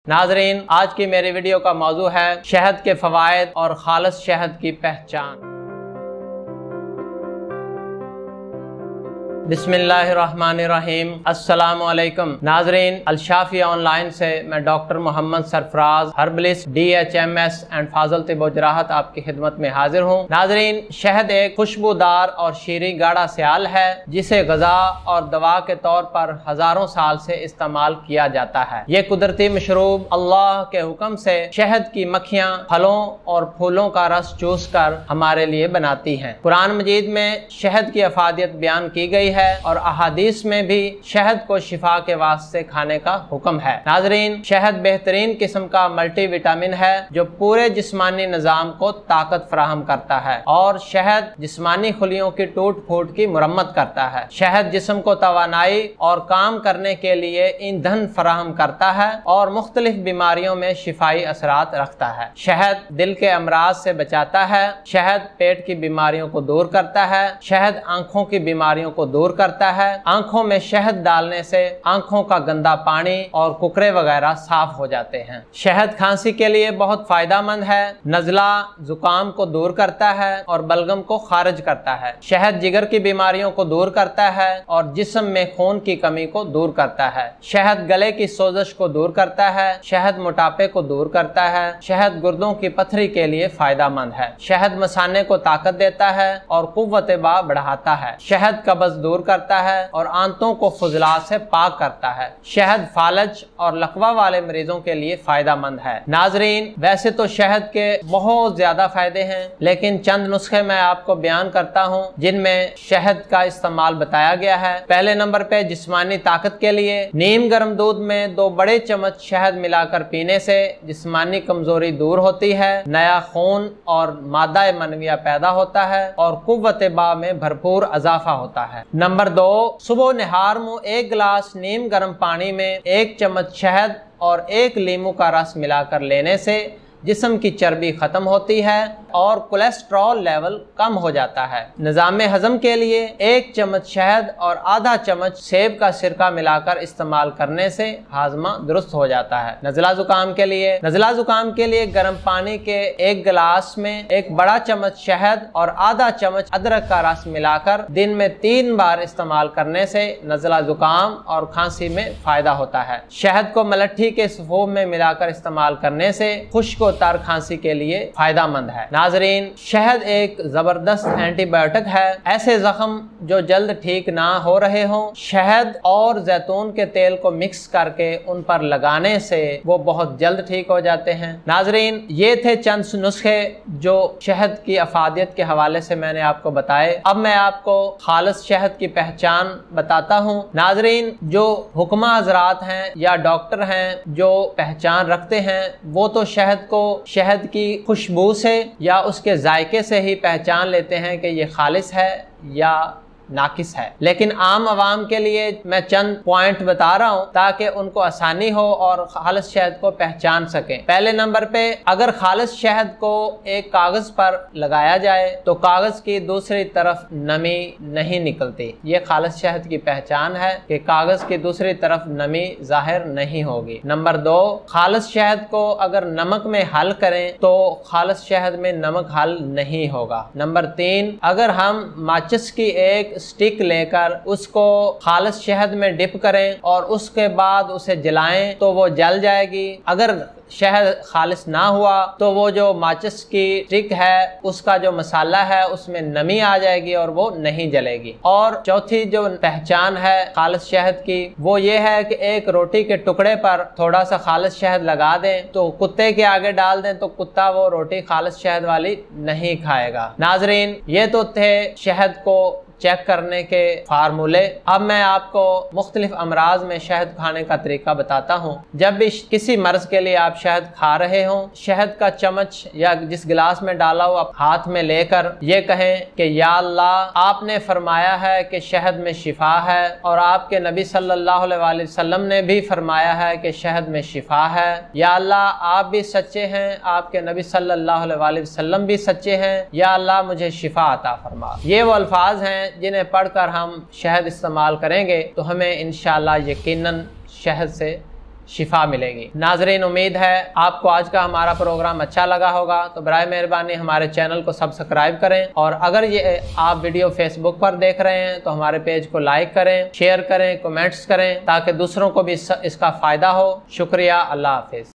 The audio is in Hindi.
नाजरीन, आज की मेरी वीडियो का मौजू है शहद के फवायद और खालिस शहद की पहचान। बिस्मिल्लाहिर्रहमानिर्रहीम। अस्सलामु अलैकुम नाजरीन, अल-शाफिया ऑनलाइन से मैं doctor Mohammad Sarfaraz herbalist DHMS and फाजल तिब व जराहत आपकी खिदमत में हाजिर हूँ। नाजरीन, शहद एक खुशबूदार और शीरी गाढ़ा स्याल है जिसे गज़ा और दवा के तौर पर हजारों साल से इस्तेमाल किया जाता है। ये कुदरती मशरूब अल्लाह के हुक्म से शहद की मक्खियाँ फलों और फूलों का रस चूस कर हमारे लिए बनाती हैं। कुरान मजीद में शहद की अफादियत बयान की गई है और अहादीस में भी शहद को शिफा के वास्ते खाने का हुक्म है। नाजरीन, शहद बेहतरीन किस्म का मल्टीविटामिन है जो पूरे जिस्मानी निजाम को ताकत फराहम करता है और शहद जिस्मानी खुलियों की टूट फूट की मुरम्मत करता है। शहद जिस्म को तवानाई और काम करने के लिए ईंधन फराहम करता है और मुख्तलिफ बीमारियों में शिफाई असरात रखता है। शहद दिल के अमराज से बचाता है। शहद पेट की बीमारियों को दूर करता है। शहद आंखों की बीमारियों को दूर करता है। आंखों में शहद डालने से आंखों का गंदा पानी और कुकरे वगैरह साफ हो जाते हैं। शहद खांसी के लिए बहुत फायदेमंद है। नज़ला जुकाम को दूर करता है और बलगम को खारिज करता है। शहद जिगर की बीमारियों को दूर करता है और जिस्म में खून की कमी को दूर करता है। शहद गले की सोजश को दूर करता है। शहद मोटापे को दूर करता है। शहद गुर्दों की पथरी के लिए फायदेमंद है। शहद मसाने को ताकत देता है और कुव्वत बा बढ़ाता है। शहद कब्ज दूर करता है और आंतों को खुजलात से पाक करता है। शहद फालज और लकवा वाले मरीजों के लिए फायदेमंद है। नाजरीन, वैसे तो शहद के बहुत ज्यादा फायदे हैं, लेकिन चंद नुस्खे मैं आपको बयान करता हूँ जिनमें शहद का इस्तेमाल बताया गया है। पहले नंबर पे जिस्मानी ताकत के लिए नीम गर्म दूध में 2 बड़े चम्मच शहद मिलाकर पीने से जिस्मानी कमजोरी दूर होती है, नया खून और मादा मनविया पैदा होता है और कुव्वत बा में भरपूर इजाफा होता है। नंबर 2, सुबह निहार मुँह 1 गिलास नीम गर्म पानी में 1 चम्मच शहद और 1 लीमू का रस मिलाकर लेने से जिस्म की चर्बी खत्म होती है और कोलेस्ट्रॉल लेवल कम हो जाता है। निज़ाम हजम के लिए 1 चम्मच शहद और आधा चम्मच सेब का सिरका मिलाकर इस्तेमाल करने से हाजमा दुरुस्त हो जाता है। नज़ला जुकाम के लिए गर्म पानी के 1 गिलास में 1 बड़ा चम्मच शहद और आधा चम्मच अदरक का रस मिलाकर दिन में 3 बार इस्तेमाल करने से नज़ला जुकाम और खांसी में फायदा होता है। शहद को मलट्ठी के सफूफ में मिलाकर इस्तेमाल करने से खुश्क तार खांसी के लिए फायदेमंद है। नाजरीन, शहद एक जबरदस्त एंटीबायोटिक है। ऐसे जख्म जो जल्द ठीक ना हो रहे हों, शहद और जैतून के तेल को मिक्स करके उन पर लगाने से वो बहुत जल्द ठीक हो जाते हैं। नाजरीन, ये थे चंद नुस्खे जो शहद की अफादियत के हवाले से मैंने आपको बताए। अब मैं आपको खालिस शहद की पहचान बताता हूँ। नाजरीन, जो हुक्मा हजरात हैं या डॉक्टर हैं जो पहचान रखते हैं, वो तो शहद को शहद की खुशबू से या उसके जायके से ही पहचान लेते हैं कि ये खालिस है या नाकिस है। लेकिन आम आवाम के लिए मैं चंद पॉइंट बता रहा हूँ ताकि उनको आसानी हो और खालिस शहद को पहचान सकें। पहले नंबर पे, अगर खालिस शहद को एक कागज पर लगाया जाए तो कागज की दूसरी तरफ नमी नहीं निकलती। ये खालिस शहद की पहचान है कि कागज की दूसरी तरफ नमी जाहिर नहीं होगी। नंबर 2, खालिस शहद को अगर नमक में हल करें तो खालिस शहद में नमक हल नहीं होगा। नंबर 3, अगर हम माचिस की एक स्टिक लेकर उसको खालिस शहद में डिप करें और उसके बाद उसे जलाएं तो वो जल जाएगी। अगर शहद खालिस ना हुआ तो वो जो माचिस की स्टिक है उसका जो मसाला है उसमें नमी आ जाएगी और वो नहीं जलेगी। और चौथी जो पहचान है खालिस शहद की वो ये है कि एक रोटी के टुकड़े पर थोड़ा सा खालिस शहद लगा दें तो कुत्ते के आगे डाल दें तो कुत्ता वो रोटी खालिस शहद वाली नहीं खाएगा। नाजरीन, ये तो थे शहद को चेक करने के फार्मूले। अब मैं आपको मुख्तलिफ अमराज में शहद खाने का तरीका बताता हूँ। जब भी किसी मर्ज के लिए आप शहद खा रहे हों, शहद का चम्मच या जिस गिलास में डाला हो आप हाथ में लेकर ये कहें कि या अल्लाह, आपने फरमाया है कि शहद में शिफा है और आपके नबी सल्लल्लाहु अलैहि वसल्लम ने भी फरमाया है कि शहद में शिफा है। या अल्लाह, आप भी सच्चे हैं, आपके नबी सल्लल्लाहु अलैहि वसल्लम भी सच्चे हैं। या अल्लाह, मुझे शिफा अता फरमा। ये वो अल्फाज हैं जिन्हें पढ़कर हम शहद इस्तेमाल करेंगे तो हमें इंशाअल्लाह यकीनन शहद से शिफा मिलेगी। नाजरीन, उम्मीद है आपको आज का हमारा प्रोग्राम अच्छा लगा होगा, तो बराए मेहरबानी हमारे चैनल को सब्सक्राइब करें, और अगर ये आप वीडियो फेसबुक पर देख रहे हैं तो हमारे पेज को लाइक करें, शेयर करें, कमेंट्स करें, ताकि दूसरों को भी इसका फायदा हो। शुक्रिया। अल्लाह हाफिज।